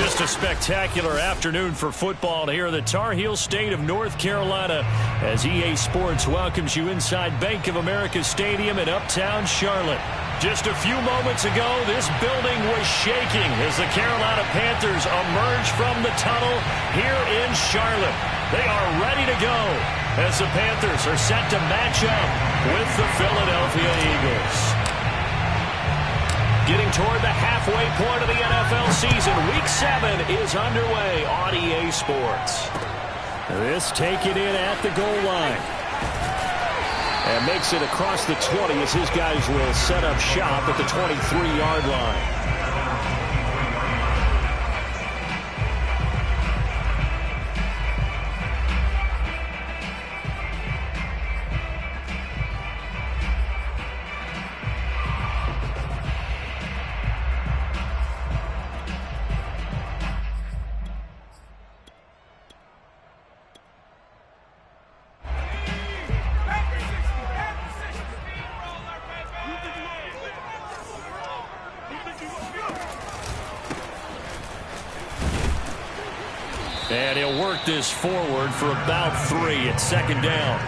Just a spectacular afternoon for football here in the Tar Heel state of North Carolina as EA Sports welcomes you inside Bank of America Stadium in Uptown Charlotte. Just a few moments ago, this building was shaking as the Carolina Panthers emerge from the tunnel here in Charlotte. They are ready to go as the Panthers are set to match up with the Philadelphia Eagles. Getting toward the halfway point of the NFL season, Week 7 is underway on EA Sports. This taken in at the goal line. And makes it across the 20 as his guys will set up shop at the 23-yard line. And he'll work this forward for about 3 at second down.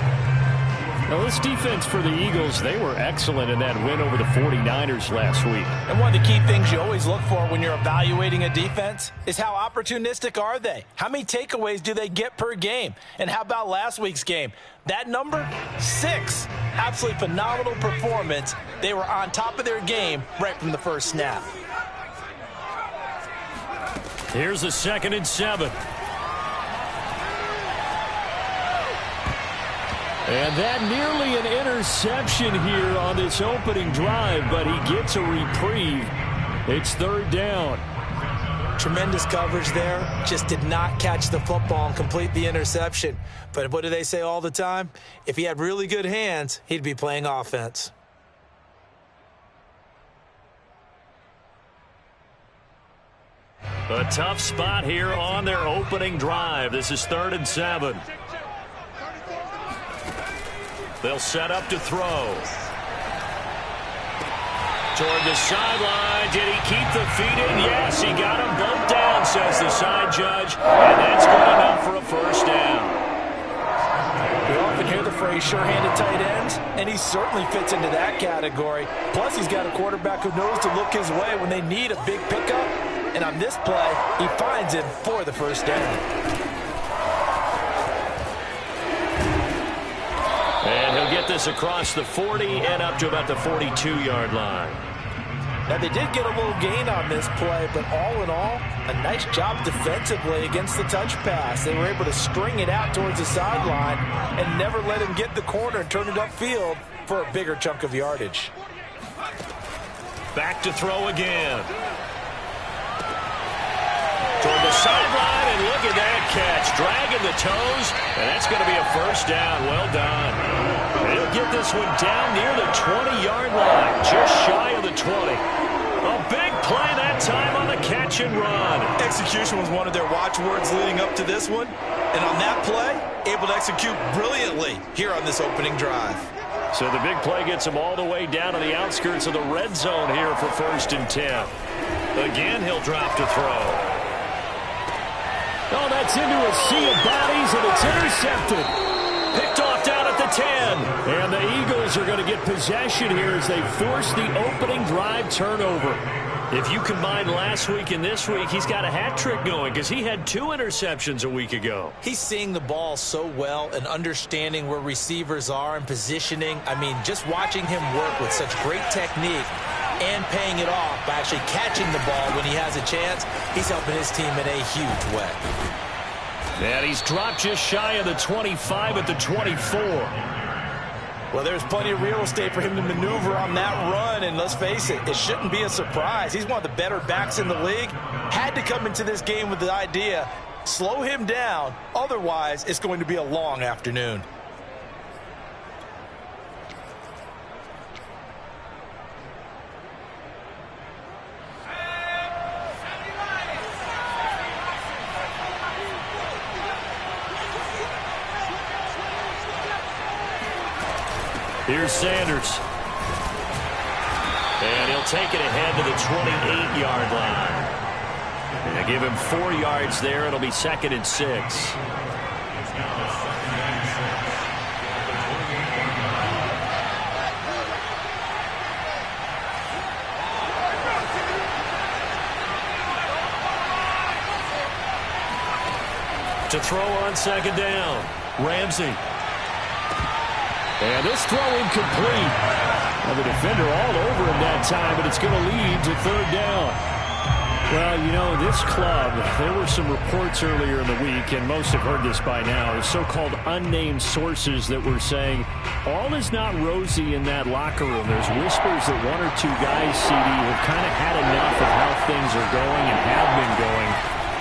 Now, this defense for the Eagles, they were excellent in that win over the 49ers last week. And one of the key things you always look for when you're evaluating a defense is how opportunistic are they? How many takeaways do they get per game? And how about last week's game? That number, 6. Absolutely phenomenal performance. They were on top of their game right from the first snap. Here's a 2nd and 7. And that nearly an interception here on this opening drive, but he gets a reprieve. It's 3rd down. Tremendous coverage there. Just did not catch the football and complete the interception. But what do they say all the time? If he had really good hands, he'd be playing offense. A tough spot here on their opening drive. This is 3rd and 7. They'll set up to throw. Toward the sideline. Did he keep the feet in? Yes, he got them both down, says the side judge. And that's good enough for a first down. We often hear the phrase sure-handed tight ends, and he certainly fits into that category. Plus, he's got a quarterback who knows to look his way when they need a big pickup. And on this play, he finds him for the first down. And he'll get this across the 40 and up to about the 42-yard line. Now, they did get a little gain on this play, but all in all, a nice job defensively against the touch pass. They were able to string it out towards the sideline and never let him get the corner and turn it upfield for a bigger chunk of yardage. Back to throw again. Toward the sideline, and look at that catch. Dragging the toes, and that's going to be a first down. Well done. And he'll get this one down near the 20-yard line, just shy of the 20. A big play that time on the catch and run. Execution was one of their watchwords leading up to this one. And on that play, able to execute brilliantly here on this opening drive. So the big play gets him all the way down to the outskirts of the red zone here for 1st and 10. Again, he'll drop to throw. Oh, that's into a sea of bodies, and it's intercepted. Picked off down at the 10. And the Eagles are going to get possession here as they force the opening drive turnover. If you combine last week and this week, he's got a hat trick going because he had 2 interceptions a week ago. He's seeing the ball so well and understanding where receivers are and positioning. I mean, just watching him work with such great technique and paying it off by actually catching the ball when he has a chance, he's helping his team in a huge way. And he's dropped just shy of the 25 at the 24. Well, there's plenty of real estate for him to maneuver on that run, and let's face it, it shouldn't be a surprise. He's one of the better backs in the league. Had to come into this game with the idea, slow him down, otherwise it's going to be a long afternoon. Here's Sanders. And he'll take it ahead to the 28-yard line. And give him 4 yards there. It'll be 2nd and 6. To throw on 2nd down. Ramsey. And this throw incomplete. Well, the defender all over him that time, but it's going to lead to 3rd down. Well, you know, this club, there were some reports earlier in the week, and most have heard this by now, so-called unnamed sources that were saying all is not rosy in that locker room. There's whispers that 1 or 2 guys, CD, have kind of had enough of how things are going and have been going.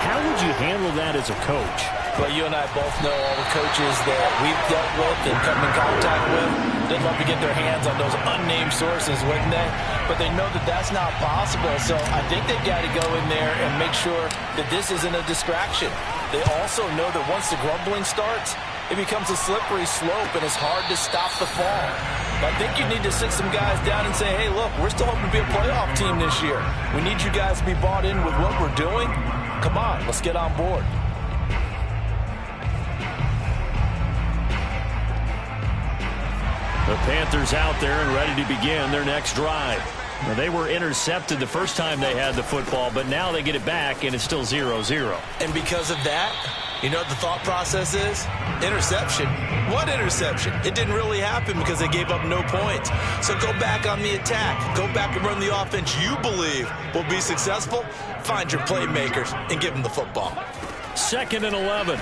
How would you handle that as a coach? Well, you and I both know all the coaches that we've dealt with and come in contact with. They'd love to get their hands on those unnamed sources, wouldn't they? But they know that that's not possible. So I think they've got to go in there and make sure that this isn't a distraction. They also know that once the grumbling starts, it becomes a slippery slope and it's hard to stop the fall. I think you need to sit some guys down and say, hey, look, we're still hoping to be a playoff team this year. We need you guys to be bought in with what we're doing. Come on, let's get on board. The Panthers out there and ready to begin their next drive. Now, they were intercepted the first time they had the football, but now they get it back, and it's still 0-0. And because of that, you know what the thought process is? Interception. What interception? It didn't really happen because they gave up no points. So go back on the attack. Go back and run the offense you believe will be successful. Find your playmakers and give them the football. 2nd and 11.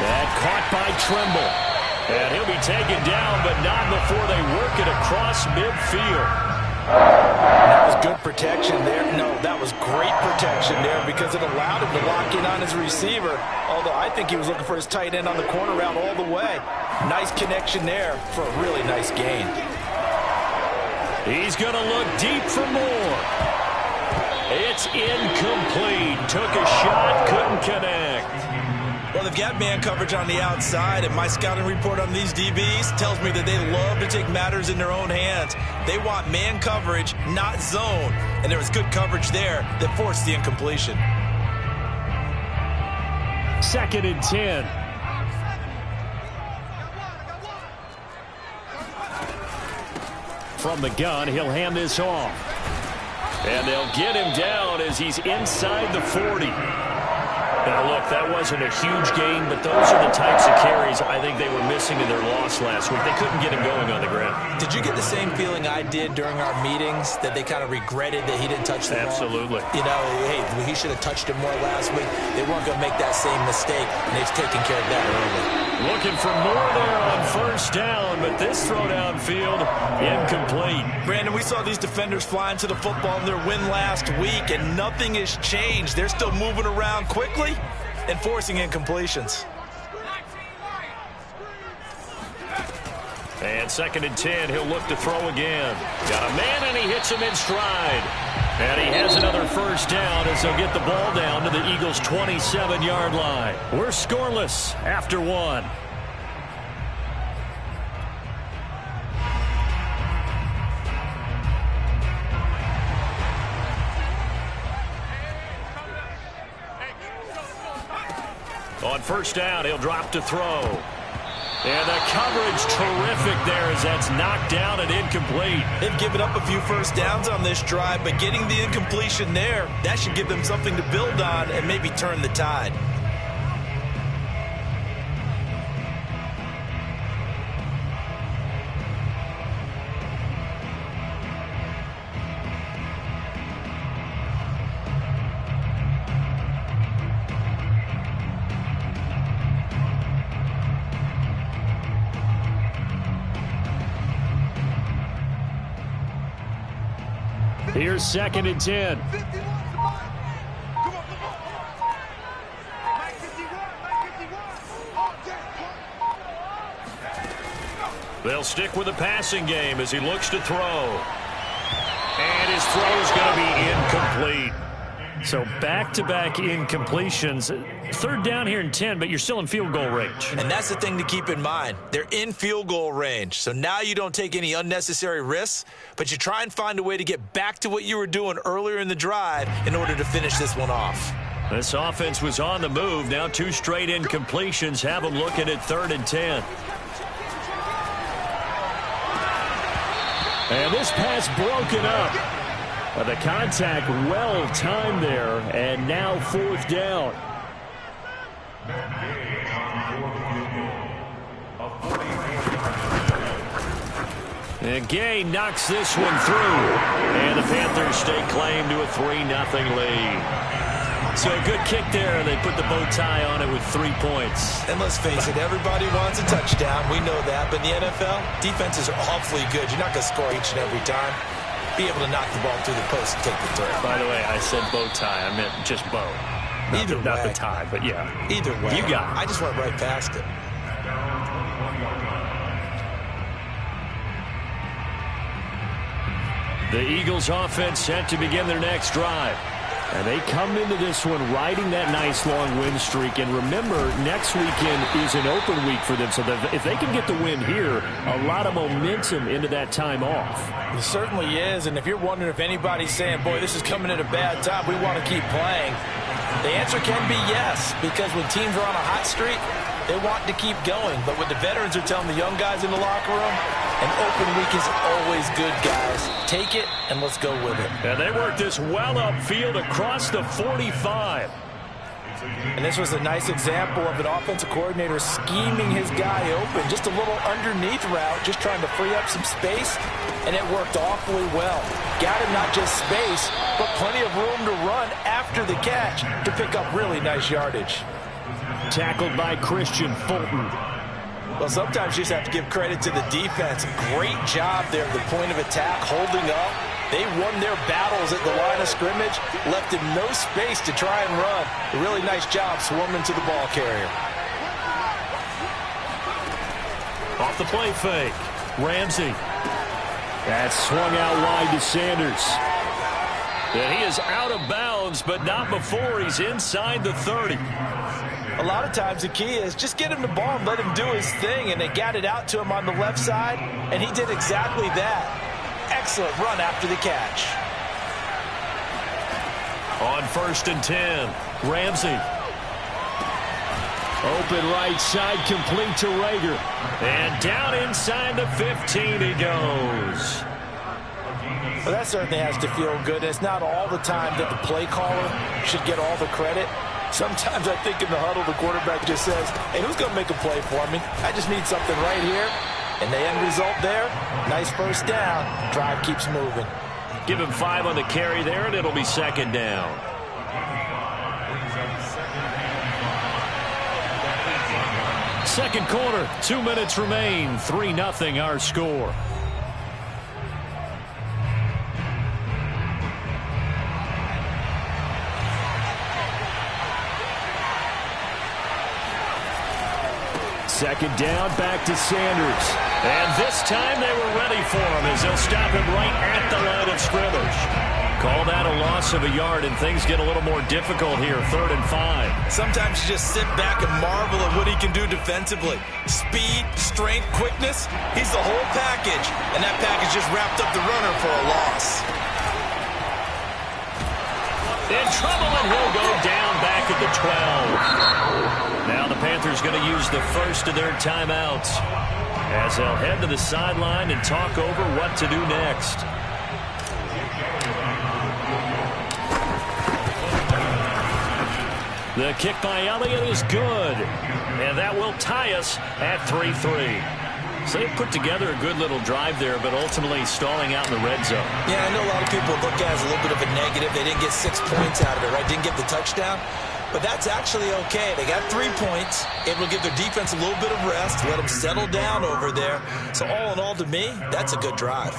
And caught by Trimble. And he'll be taken down, but not before they work it across midfield. That was good protection there. No, that was great protection there because it allowed him to lock in on his receiver. Although I think he was looking for his tight end on the corner route all the way. Nice connection there for a really nice gain. He's going to look deep for more. It's incomplete. Took a shot, couldn't connect. Well, they've got man coverage on the outside, and my scouting report on these DBs tells me that they love to take matters in their own hands. They want man coverage, not zone, and there was good coverage there that forced the incompletion. 2nd and 10. From the gun, he'll hand this off. And they'll get him down as he's inside the 40. Now, look, that wasn't a huge gain, but those are the types of carries I think they were missing in their loss last week. They couldn't get him going on the ground. Did you get the same feeling I did during our meetings, that they kind of regretted that he didn't touch the ball? Absolutely. You know, hey, he should have touched him more last week. They weren't going to make that same mistake, and they've taken care of that early. Looking for more there on 1st down, but this throw downfield, incomplete. Brandon, we saw these defenders flying to the football in their win last week, and nothing has changed. They're still moving around quickly and forcing incompletions. And 2nd and 10, he'll look to throw again. Got a man, and he hits him in stride. And he has another 1st down as they'll get the ball down to the Eagles' 27-yard line. We're scoreless after 1. On 1st down, he'll drop to throw. And the coverage terrific there as that's knocked down and incomplete. They've given up a few 1st downs on this drive, but getting the incompletion there, that should give them something to build on and maybe turn the tide. Here's 2nd and 10. They'll stick with the passing game as he looks to throw. And his throw is going to be incomplete. So back-to-back incompletions. Third down here and 10, but you're still in field goal range. And that's the thing to keep in mind. They're in field goal range. So now you don't take any unnecessary risks, but you try and find a way to get back to what you were doing earlier in the drive in order to finish this one off. This offense was on the move. Now 2 straight incompletions have them looking at 3rd and 10. And this pass broken up. The contact well timed there, and now 4th down. And Gay knocks this one through, and the Panthers stake claim to a 3-0 lead. So a good kick there, and they put the bow tie on it with 3 points. And let's face it, everybody wants a touchdown. We know that. But in the NFL, defenses are awfully good. You're not going to score each and every time. Be able to knock the ball through the post and take the throw. By the way, I said bow tie. I meant just bow. Not the tie, but yeah. Either way. You got it. I just went right past it. The Eagles offense set to begin their next drive. And they come into this one riding that nice long win streak. And remember, next weekend is an open week for them. So if they can get the win here, a lot of momentum into that time off. It certainly is. And if you're wondering if anybody's saying, boy, this is coming at a bad time, we want to keep playing, the answer can be yes. Because when teams are on a hot streak, they want to keep going. But what the veterans are telling the young guys in the locker room, an open week is always good, guys. Take it, and let's go with it. And they work this well upfield across the 45. And this was a nice example of an offensive coordinator scheming his guy open. Just a little underneath route, just trying to free up some space, and it worked awfully well. Got him not just space, but plenty of room to run after the catch to pick up really nice yardage. Tackled by Christian Fulton. Well, sometimes you just have to give credit to the defense. Great job there at the point of attack, holding up. They won their battles at the line of scrimmage, left him no space to try and run. A really nice job swarming to the ball carrier. Off the play fake. Ramsey. That's swung out wide to Sanders. And he is out of bounds, but not before he's inside the 30. A lot of times the key is just get him the ball and let him do his thing, and they got it out to him on the left side, and he did exactly that. Excellent run after the catch. On 1st and 10, Ramsey. Open right side, complete to Rager. And down inside the 15 he goes. Well, that certainly has to feel good. It's not all the time that the play caller should get all the credit. Sometimes I think in the huddle, the quarterback just says, hey, who's going to make a play for me? I just need something right here. And the end result there, nice first down. Drive keeps moving. Give him 5 on the carry there, and it'll be 2nd down. Second quarter, 2 minutes remain. 3-0 our score. Second down, back to Sanders. And this time they were ready for him as they'll stop him right at the line of scrimmage. Call that a loss of a yard, and things get a little more difficult here, 3rd and 5. Sometimes you just sit back and marvel at what he can do defensively. Speed, strength, quickness, he's the whole package. And that package just wrapped up the runner for a loss. In trouble, and he'll go down back at the 12. Now the Panthers going to use the first of their timeouts as they'll head to the sideline and talk over what to do next. The kick by Elliott is good, and that will tie us at 3-3. So they put together a good little drive there, but ultimately stalling out in the red zone. Yeah, I know a lot of people look at it as a little bit of a negative. They didn't get 6 points out of it, right? Didn't get the touchdown. But that's actually okay. They got 3 points. Able to give their defense a little bit of rest, let them settle down over there. So all in all, to me, that's a good drive.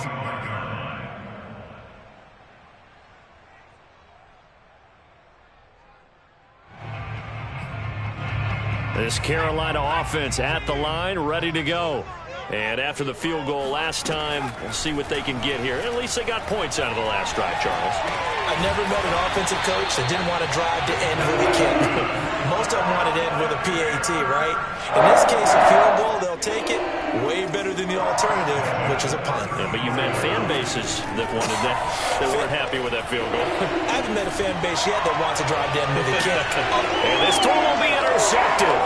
This Carolina offense at the line, ready to go. And after the field goal last time, we'll see what they can get here. At least they got points out of the last drive, Charles. I never met an offensive coach that didn't want to drive to end with a kick. Most of them wanted to end with a PAT, right? In this case, a field goal, they'll take it. Way better than the alternative, which is a punt. Yeah, but you met fan bases that wanted that, that weren't happy with that field goal. I haven't met a fan base yet that wants to drive to end with a kick. And this throw will be intercepted.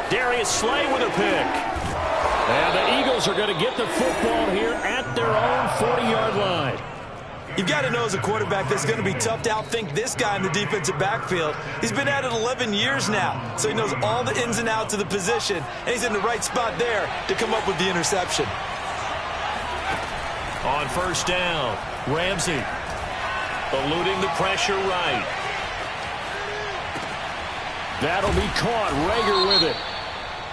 Darius Slay with a pick. And the Eagles are going to get the football here at their own 40-yard line. You've got to know as a quarterback that's going to be tough to outthink this guy in the defensive backfield. He's been at it 11 years now, so he knows all the ins and outs of the position, and he's in the right spot there to come up with the interception. On first down, Ramsey eluding the pressure right. That'll be caught. Reagor with it.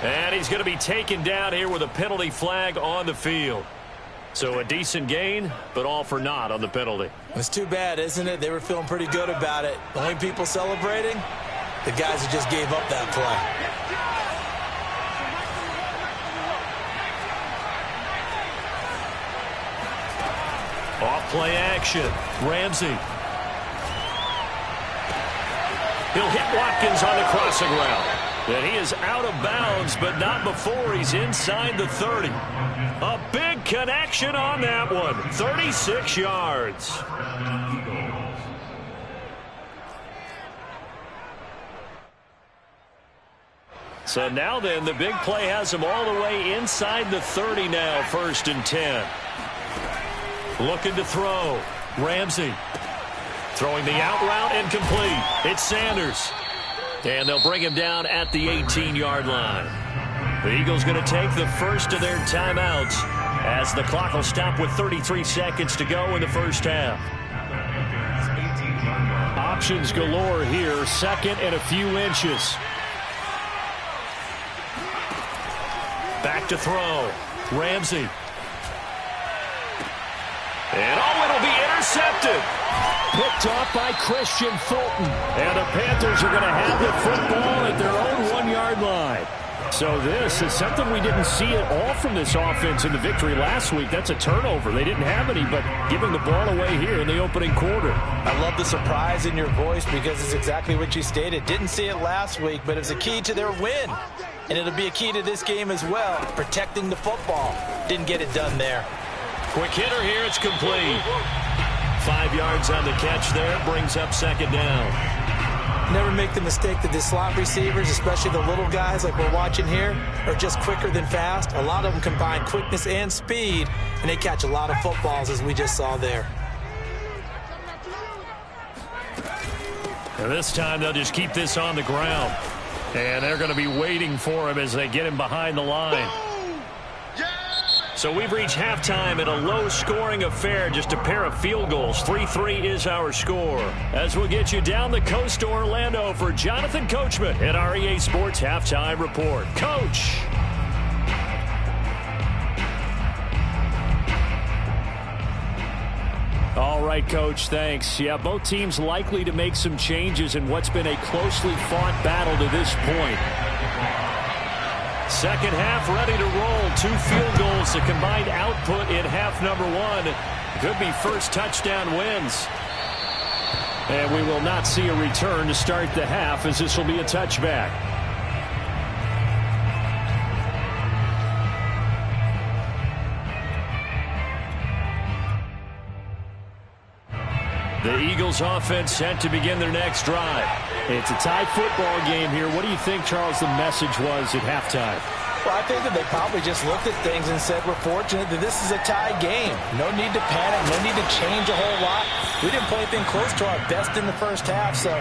And he's going to be taken down here with a penalty flag on the field. So a decent gain, but all for naught on the penalty. It's too bad, isn't it? They were feeling pretty good about it. The only people celebrating, the guys who just gave up that play. Off play action. Ramsey. He'll hit Watkins on the crossing route. And he is out of bounds, but not before he's inside the 30. A big connection on that one. 36 yards. So now then, the big play has him all the way inside the 30 now, 1st and 10. Looking to throw. Ramsey. Throwing the out route incomplete. It's Sanders. And they'll bring him down at the 18-yard line. The Eagles going to take the first of their timeouts as the clock will stop with 33 seconds to go in the first half. Options galore here. Second and a few inches. Back to throw. Ramsey. And it'll be intercepted. Picked off by Christian Fulton. And the Panthers are going to have the football at their own 1-yard line. So this is something we didn't see at all from this offense in the victory last week. That's a turnover. They didn't have any, but giving the ball away here in the opening quarter. I love the surprise in your voice because it's exactly what you stated. Didn't see it last week, but it was a key to their win. And it'll be a key to this game as well, protecting the football. Didn't get it done there. Quick hitter here. It's complete. 5 yards on the catch there. Brings up second down. Never make the mistake that the slot receivers, especially the little guys like we're watching here, are just quicker than fast. A lot of them combine quickness and speed, and they catch a lot of footballs, as we just saw there. And this time they'll just keep this on the ground. And they're going to be waiting for him as they get him behind the line. So we've reached halftime in a low-scoring affair, just a pair of field goals. 3-3 is our score. As we'll get you down the coast to Orlando for Jonathan Coachman at our EA Sports Halftime Report. Coach. All right, Coach, thanks. Yeah, both teams likely to make some changes in what's been a closely fought battle to this point. Second half ready to roll. 2 field goals, the combined output in half number 1. Could be first touchdown wins. And we will not see a return to start the half, as this will be a touchback. The Eagles offense set to begin their next drive. It's a tie football game here. What do you think, Charles, the message was at halftime? Well, I think that they probably just looked at things and said, we're fortunate that this is a tie game. No need to panic, no need to change a whole lot. We didn't play anything close to our best in the first half, so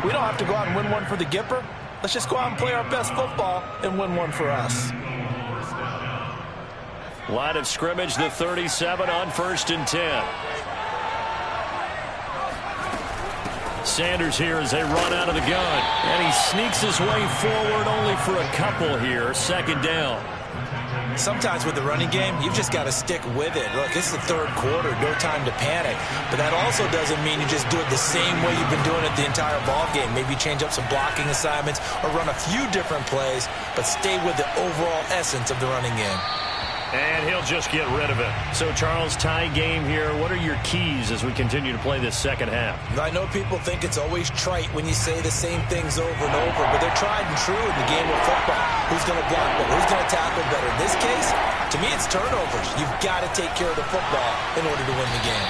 we don't have to go out and win one for the Gipper. Let's just go out and play our best football and win one for us. Line of scrimmage, the 37 on 1st and 10. Sanders here as they run out of the gun. And he sneaks his way forward only for a couple here. Second down. Sometimes with the running game, you've just got to stick with it. Look, it's the third quarter, no time to panic. But that also doesn't mean you just do it the same way you've been doing it the entire ball game. Maybe change up some blocking assignments or run a few different plays, but stay with the overall essence of the running game. And he'll just get rid of it. So, Charles, tie game here. What are your keys as we continue to play this second half? I know people think it's always trite when you say the same things over and over, but they're tried and true in the game of football. Who's going to block better? Who's going to tackle better? In this case, to me, it's turnovers. You've got to take care of the football in order to win the game.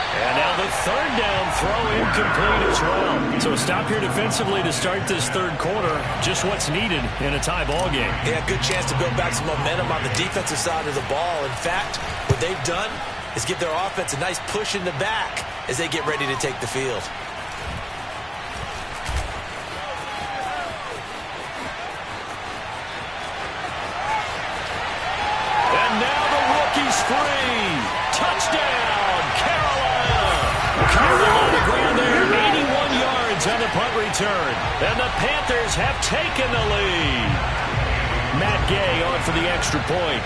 And now the third down throw incomplete as well. So a stop here defensively to start this third quarter. Just what's needed in a tie ball game. Yeah, good chance to build back some momentum on the defensive side of the ball. In fact, what they've done is give their offense a nice push in the back as they get ready to take the field. And now the rookie's free. Touchdown, Carolina. Carolina ground there, 81 yards on the punt return. And the Panthers have taken the lead. Matt Gay on for the extra point.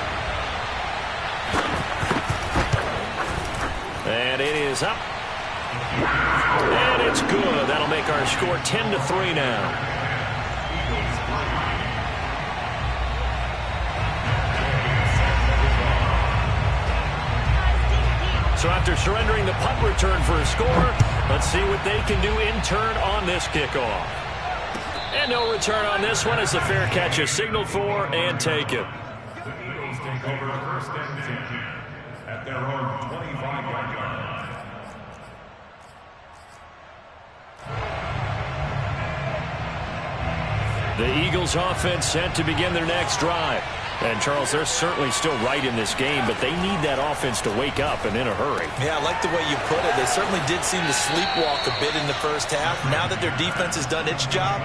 And it is up. And it's good. That'll make our score 10-3 now. So after surrendering the punt return for a score, let's see what they can do in turn on this kickoff. And no return on this one as the fair catch is signaled for and taken. Eagles take over first and 10 at their own 25-yard line. The Eagles offense set to begin their next drive. And, Charles, they're certainly still right in this game, but they need that offense to wake up and in a hurry. Yeah, I like the way you put it. They certainly did seem to sleepwalk a bit in the first half. Now that their defense has done its job,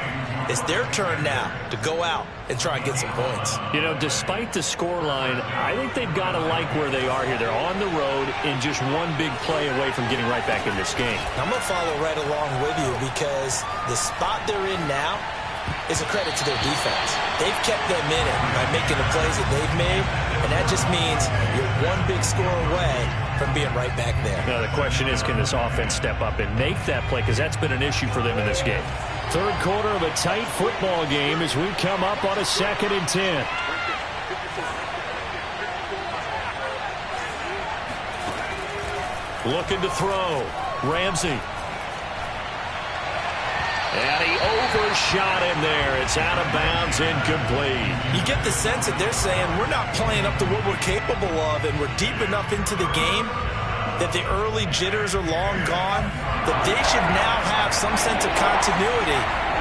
it's their turn now to go out and try and get some points. You know, despite the scoreline, I think they've got to like where they are here. They're on the road and just one big play away from getting right back in this game. I'm going to follow right along with you because the spot they're in now is a credit to their defense. They've kept them in it by making the plays that they've made, and that just means you're one big score away from being right back there. Now, the question is, can this offense step up and make that play? Because that's been an issue for them in this game. Third quarter of a tight football game as we come up on a 2nd and 10. Looking to throw. Ramsey. And he overshot him there. It's out of bounds, incomplete. You get the sense that they're saying we're not playing up to what we're capable of, and we're deep enough into the game that the early jitters are long gone, that they should now have some sense of continuity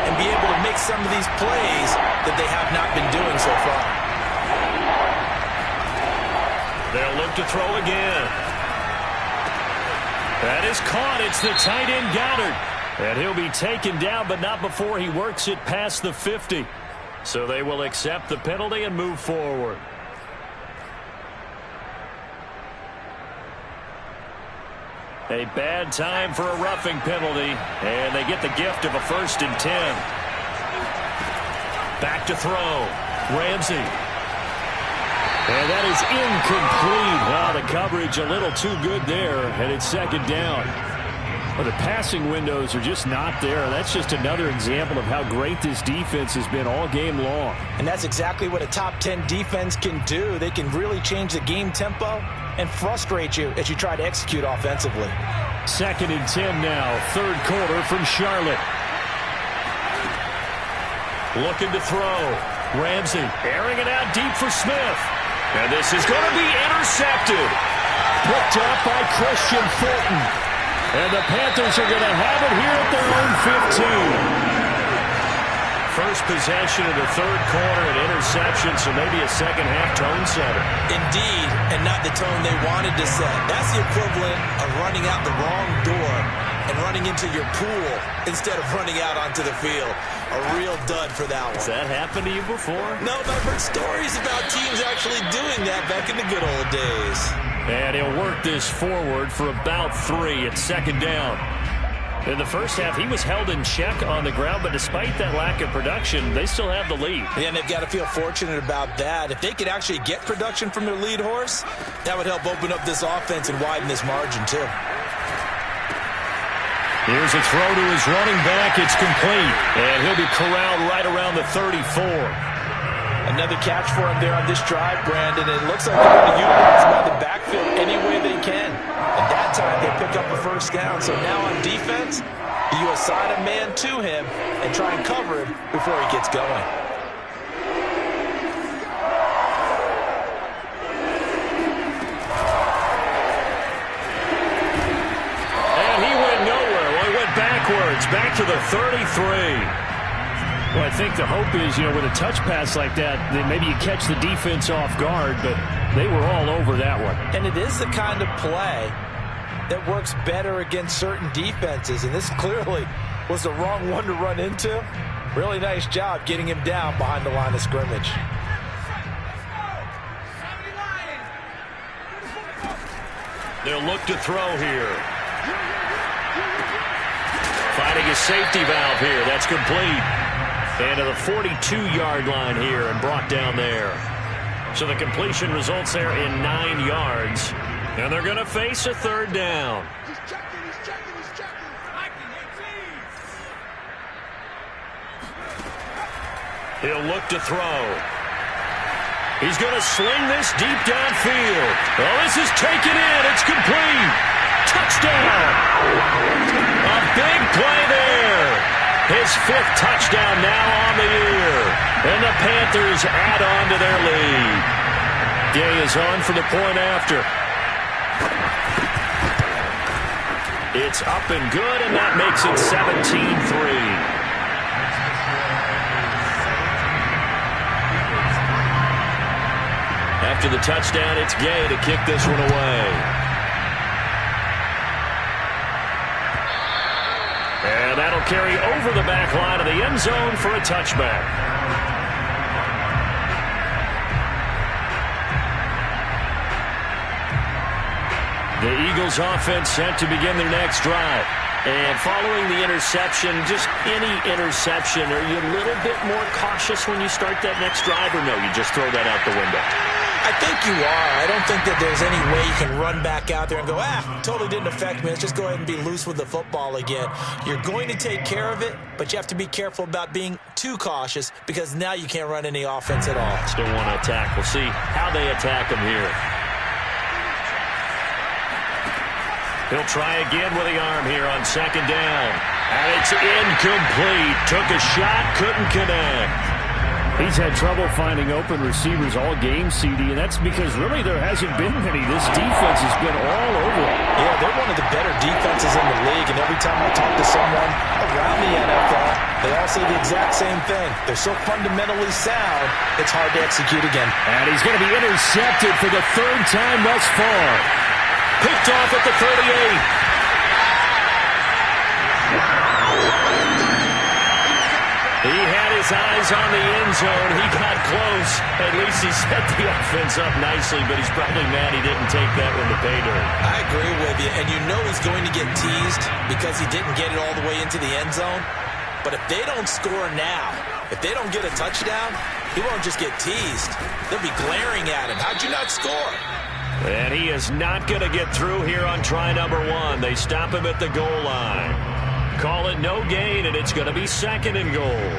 and be able to make some of these plays that they have not been doing so far. They'll look to throw again. That is caught. It's the tight end Goddard. And he'll be taken down, but not before he works it past the 50. So they will accept the penalty and move forward. A bad time for a roughing penalty, and they get the gift of a 1st and 10. Back to throw. Ramsey. And that is incomplete. Wow, the coverage a little too good there, and it's 2nd down. Well, the passing windows are just not there. That's just another example of how great this defense has been all game long. And that's exactly what a top 10 defense can do. They can really change the game tempo and frustrate you as you try to execute offensively. 2nd and 10 now, third quarter from Charlotte. Looking to throw. Ramsey airing it out deep for Smith. And this is going to be intercepted. Picked up by Christian Fulton. And the Panthers are going to have it here at their own 15. First possession of the third quarter, an interception, so maybe a second-half tone setter. Indeed, and not the tone they wanted to set. That's the equivalent of running out the wrong door and running into your pool instead of running out onto the field. A real dud for that one. Has that happened to you before? No, but I've heard stories about teams actually doing that back in the good old days. And he'll work this forward for about 3. It's 2nd down. In the first half, he was held in check on the ground, but despite that lack of production, they still have the lead. Yeah, and they've got to feel fortunate about that. If they could actually get production from their lead horse, that would help open up this offense and widen this margin, too. Here's a throw to his running back. It's complete. And he'll be corralled right around the 34. Another catch for him there on this drive, Brandon. It looks like they're going to utilize him out of the backfield any way they can. And that time they pick up a first down. So now on defense, you assign a man to him and try and cover him before he gets going. And he went nowhere. Well, he went backwards, back to the 33. Well, I think the hope is, with a touch pass like that maybe you catch the defense off guard, but they were all over that one. And it is the kind of play that works better against certain defenses, and this clearly was the wrong one to run into. Really nice job getting him down behind the line of scrimmage. They'll look to throw here. Finding a safety valve here. That's complete. And to the 42-yard line here and brought down there. So the completion results there in 9 yards. And they're going to face a third down. He's checking. He'll look to throw. He's going to sling this deep downfield. Oh, this is taken in. It's complete. Touchdown. A big play there. His 5th touchdown now on the year. And the Panthers add on to their lead. Gay is on for the point after. It's up and good, and that makes it 17-3. After the touchdown, it's Gay to kick this one away. And that'll carry over the back line of the end zone for a touchback. The Eagles offense set to begin their next drive. And following the interception, just any interception, are you a little bit more cautious when you start that next drive, or no, you just throw that out the window? I think you are. I don't think that there's any way you can run back out there and go, totally didn't affect me. Let's just go ahead and be loose with the football again. You're going to take care of it, but you have to be careful about being too cautious because now you can't run any offense at all. Still want to attack. We'll see how they attack him here. He'll try again with the arm here on second down. And it's incomplete. Took a shot, couldn't connect. He's had trouble finding open receivers all game, CD, and that's because really there hasn't been many. This defense has been all over it. Yeah, they're one of the better defenses in the league, and every time I talk to someone around the NFL, they all say the exact same thing. They're so fundamentally sound, it's hard to execute again. And he's going to be intercepted for the 3rd time thus far. Picked off at the 38. He had his eyes on the end zone. He got close. At least he set the offense up nicely, but he's probably mad he didn't take that one to pay dirt. I agree with you, and you know he's going to get teased because he didn't get it all the way into the end zone. But if they don't score now, if they don't get a touchdown, he won't just get teased. They'll be glaring at him. How'd you not score? And he is not going to get through here on try number 1. They stop him at the goal line. Call it no gain, and it's going to be 2nd and goal.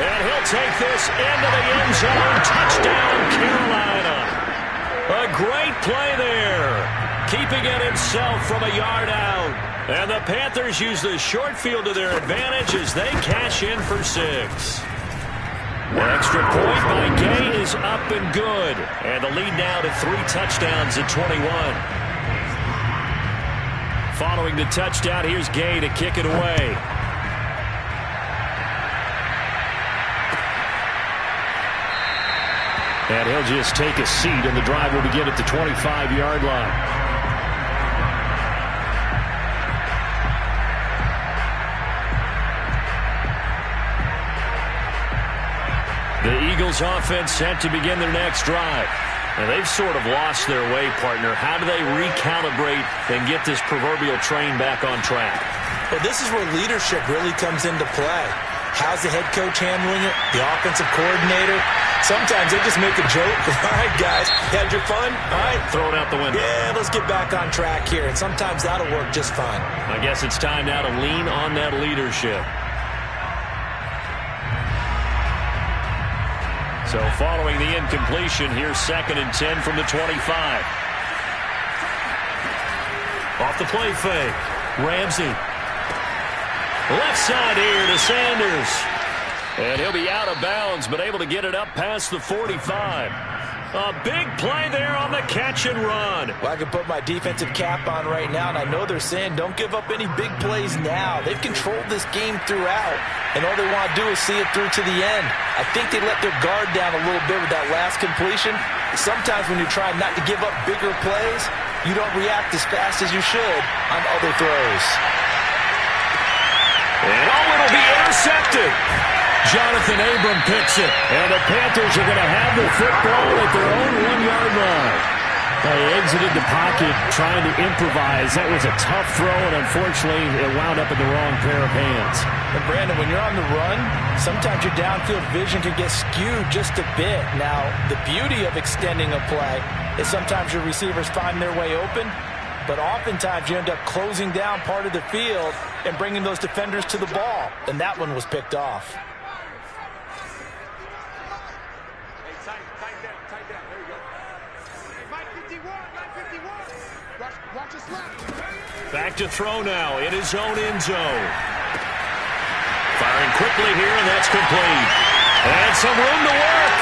And he'll take this into the end zone. Touchdown, Carolina. A great play there. Keeping it himself from a yard out. And the Panthers use the short field to their advantage as they cash in for 6. The extra point by Gay is up and good. And the lead now to 3 touchdowns at 21. Following the touchdown, here's Gay to kick it away. And he'll just take a seat, and the drive will begin at the 25-yard line. The Eagles offense set to begin their next drive. And they've sort of lost their way, partner. How do they recalibrate and get this proverbial train back on track? Well, this is where leadership really comes into play. How's the head coach handling it? The offensive coordinator? Sometimes they just make a joke. All right, guys, you had your fun? All right. Throw it out the window. Yeah, let's get back on track here. And sometimes that'll work just fine. I guess it's time now to lean on that leadership. So following the incompletion, here's 2nd and 10 from the 25. Off the play fake. Ramsey. Left side here to Sanders. And he'll be out of bounds, but able to get it up past the 45. A big play there on the catch and run. Well, I can put my defensive cap on right now, and I know they're saying don't give up any big plays now. They've controlled this game throughout, and all they want to do is see it through to the end. I think they let their guard down a little bit with that last completion. Sometimes when you're trying not to give up bigger plays, you don't react as fast as you should on other throws. And it'll be intercepted. Jonathan Abram picks it. And the Panthers are going to have the football at their own 1-yard line. They exited the pocket trying to improvise. That was a tough throw, and unfortunately, it wound up in the wrong pair of hands. And Brandon, when you're on the run, sometimes your downfield vision can get skewed just a bit. Now, the beauty of extending a play is sometimes your receivers find their way open, but oftentimes you end up closing down part of the field and bringing those defenders to the ball. And that one was picked off. Back to throw now in his own end zone. Firing quickly here, and that's complete. And some room to work.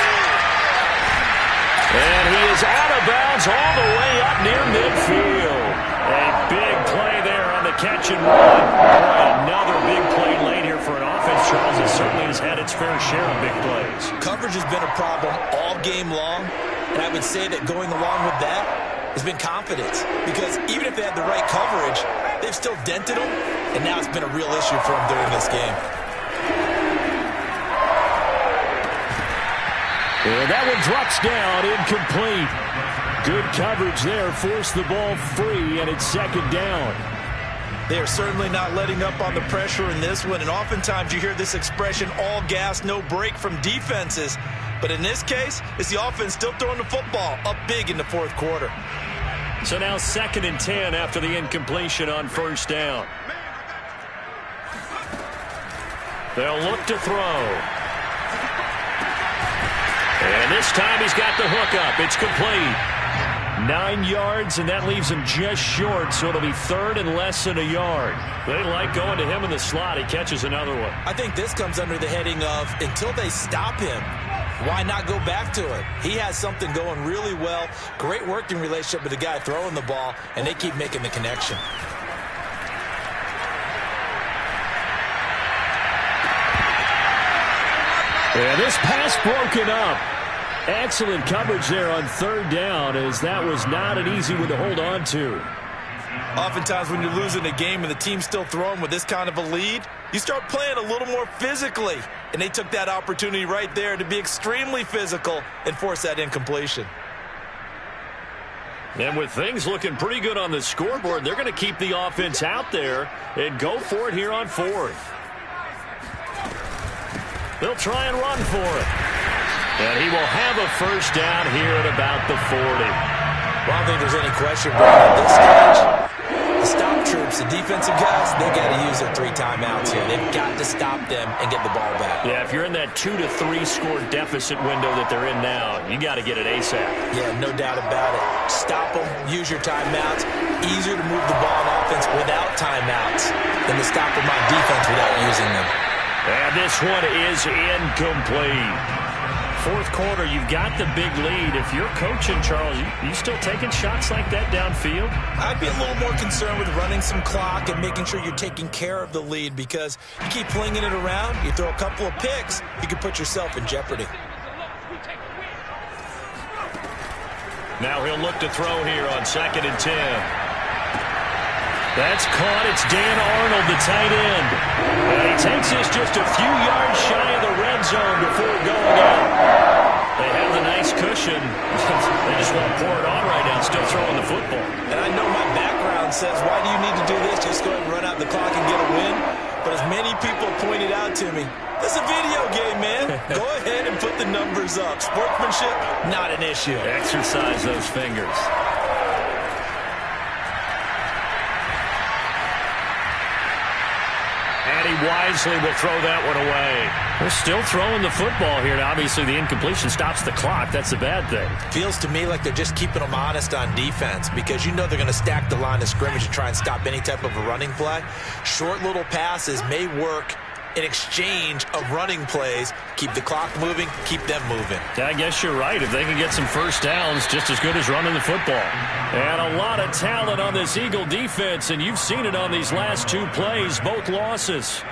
And he is out of bounds all the way up near midfield. A big play there on the catch and run. Boy, another big play late here for an offense, Charles, that certainly has had its fair share of big plays. Coverage has been a problem all game long, and I would say that going along with that has been confidence, because even if they had the right coverage, they've still dented them, and now it's been a real issue for them during this game. And that one drops down, incomplete. Good coverage there, forced the ball free, and it's 2nd down. They are certainly not letting up on the pressure in this one, and oftentimes you hear this expression, all gas, no break from defenses. But in this case, it's the offense still throwing the football up big in the 4th quarter. So now 2nd and 10 after the incompletion on 1st down. They'll look to throw. And this time he's got the hook up. It's complete. 9 yards, and that leaves him just short, so it'll be 3rd and less than a yard. They like going to him in the slot. He catches another one. I think this comes under the heading of until they stop him, why not go back to it? He has something going really well. Great working relationship with the guy throwing the ball, and they keep making the connection. And this pass broken up. Excellent coverage there on 3rd down, as that was not an easy one to hold on to. Oftentimes when you're losing a game and the team's still throwing with this kind of a lead, you start playing a little more physically. And they took that opportunity right there to be extremely physical and force that incompletion. And with things looking pretty good on the scoreboard, they're going to keep the offense out there and go for it here on 4th. They'll try and run for it. And he will have a 1st down here at about the 40. Well, I don't think there's any question, Brian, at this stage. The stop troops, the defensive guys, they got to use their 3 timeouts here. They've got to stop them and get the ball back. Yeah, if you're in that 2 to 3 score deficit window that they're in now, you got to get it ASAP. Yeah, no doubt about it. Stop them, use your timeouts. Easier to move the ball on offense without timeouts than to stop them on defense without using them. And this one is incomplete. 4th quarter, you've got the big lead. If you're coaching, Charles, you still taking shots like that downfield? I'd be a little more concerned with running some clock and making sure you're taking care of the lead, because you keep flinging it around, you throw a couple of picks, you can put yourself in jeopardy. Now he'll look to throw here on 2nd and 10. That's caught. It's Dan Arnold, the tight end. And he takes this just a few yards shy of the red zone before going out. They have the nice cushion. They just want to pour it on right now, still throwing the football. And I know my background says, why do you need to do this? Just go ahead and run out the clock and get a win. But as many people pointed out to me, this is a video game, man. Go ahead and put the numbers up. Sportsmanship, not an issue. Exercise those fingers. And he wisely will throw that one away. They're still throwing the football here. Now, obviously, the incompletion stops the clock. That's the bad thing. Feels to me like they're just keeping them honest on defense because you know they're going to stack the line of scrimmage and try and stop any type of a running play. Short little passes may work in exchange of running plays. Keep the clock moving, keep them moving. I guess you're right. If they can get some first downs, just as good as running the football. And a lot of talent on this Eagle defense, and you've seen it on these last two plays, both losses.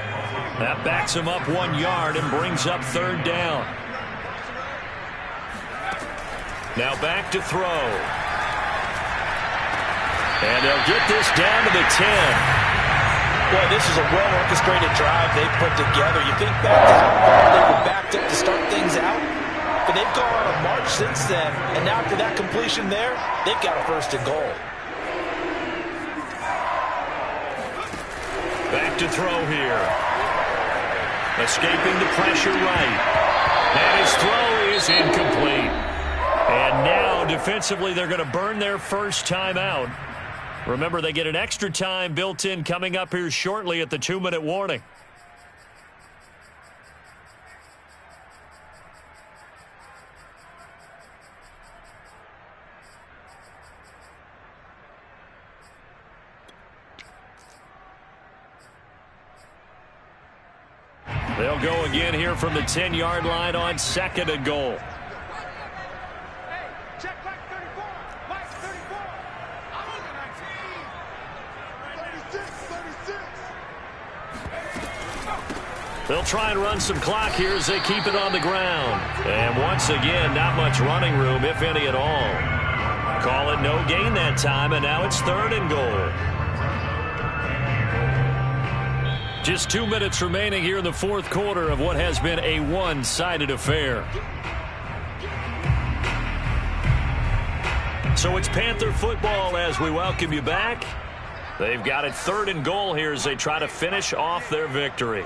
That backs them up 1 yard and brings up third down. Now back to throw. And they'll get this down to the 10. Boy, this is a well-orchestrated drive they put together. You think back to how far they were backed up to start things out, but they've gone on a march since then, and now after that completion there, they've got a first and goal. Back to throw here. Escaping the pressure right. And his throw is incomplete. And now, defensively, they're going to burn their first time out. Remember, they get an extra time built in coming up here shortly at the 2-minute warning. They'll go again here from the 10-yard line on second and goal. They'll try and run some clock here as they keep it on the ground. And once again, not much running room, if any at all. Call it no gain that time, and now it's third and goal. Just 2 minutes remaining here in the fourth quarter of what has been a one-sided affair. So it's Panther football as we welcome you back. They've got it third and goal here as they try to finish off their victory.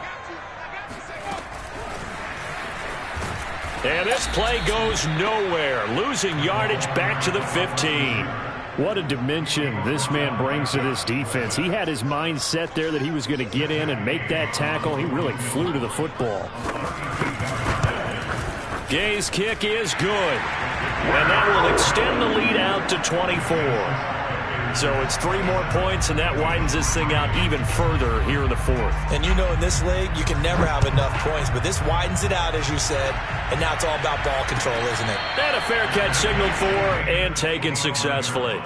And this play goes nowhere, losing yardage back to the 15. What a dimension this man brings to this defense. He had his mind set there that he was going to get in and make that tackle. He really flew to the football. Gay's kick is good. And that will extend the lead out to 24. So it's 3 more points, and that widens this thing out even further here in the fourth. And you know in this league, you can never have enough points, but this widens it out, as you said, and now it's all about ball control, isn't it? And a fair catch signaled for and taken successfully.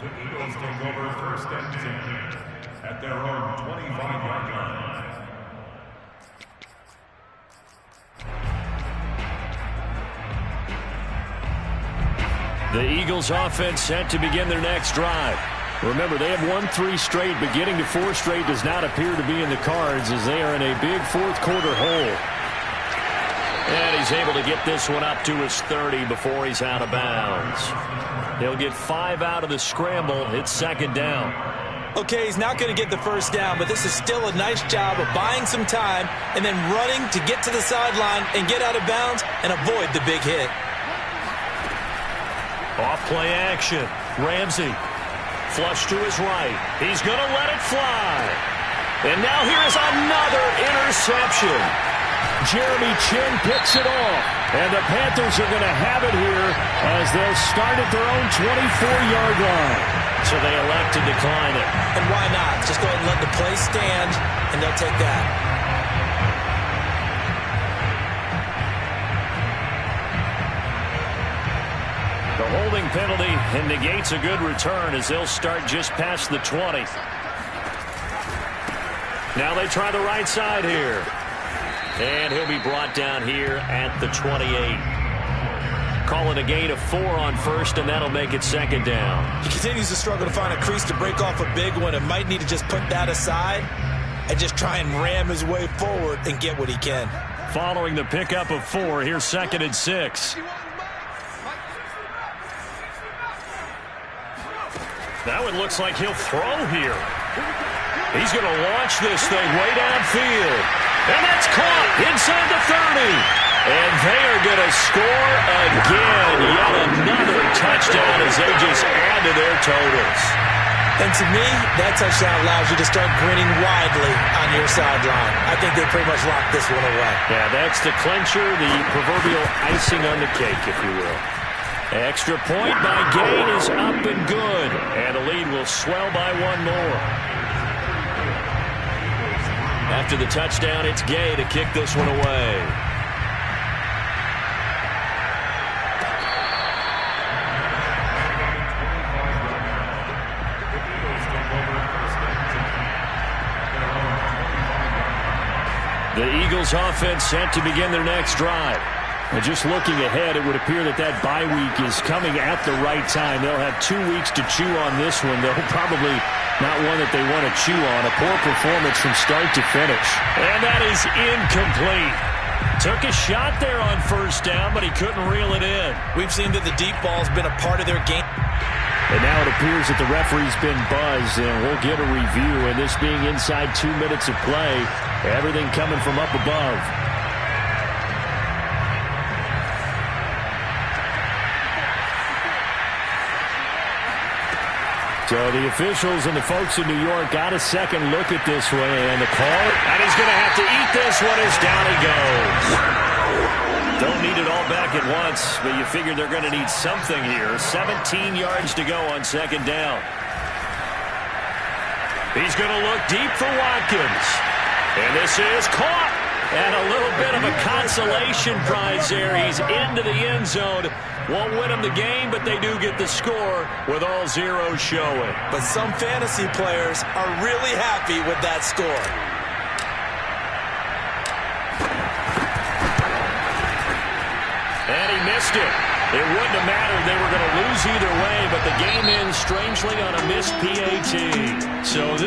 The Eagles take over first and 10 at their own 25-yard line. The Eagles offense set to begin their next drive. Remember, they have won 3 straight, but getting to 4 straight does not appear to be in the cards as they are in a big fourth quarter hole. And he's able to get this one up to his 30 before he's out of bounds. He'll get 5 out of the scramble. It's second down. Okay, he's not going to get the first down, but this is still a nice job of buying some time and then running to get to the sideline and get out of bounds and avoid the big hit. Off play action. Ramsey. Flush to his right. He's going to let it fly. And now here's another interception. Jeremy Chinn picks it off. And the Panthers are going to have it here as they'll start at their own 24-yard line. So they elect to decline it. And why not? Just go ahead and let the play stand, and they'll take that. The holding penalty and negates a good return as they'll start just past the 20. Now they try the right side here. And he'll be brought down here at the 28. Call it a gain of 4 on first, and that'll make it second down. He continues to struggle to find a crease to break off a big one and might need to just put that aside and just try and ram his way forward and get what he can. Following the pickup of 4, here's second and 6. Now it looks like he'll throw here. He's going to launch this thing way downfield. And that's caught inside the 30. And they are going to score again. Yet another touchdown as they just add to their totals. And to me, that touchdown allows you to start grinning widely on your sideline. I think they pretty much locked this one away. Yeah, that's the clincher, the proverbial icing on the cake, if you will. Extra point by Gain is up and good. And the lead will swell by one more. After the touchdown, it's Gay to kick this one away. The Eagles offense set to begin their next drive. And just looking ahead, it would appear that that bye week is coming at the right time. They'll have 2 weeks to chew on this one, though probably not one that they want to chew on. A poor performance from start to finish. And that is incomplete. Took a shot there on first down, but he couldn't reel it in. We've seen that the deep ball's been a part of their game. And now it appears that the referee's been buzzed, and we'll get a review. And this being inside 2 minutes of play, everything coming from up above. So the officials and the folks in New York got a second look at this one, and the call, and he's going to have to eat this one as down he goes. Don't need it all back at once, but you figure they're going to need something here. 17 yards to go on second down. He's going to look deep for Watkins. And this is caught. And a little bit of a consolation prize there. He's into the end zone. Won't win them the game, but they do get the score with all zeros showing. But some fantasy players are really happy with that score. And he missed it. It wouldn't have mattered. They were going to lose either way, but the game ends strangely on a missed PAT. So this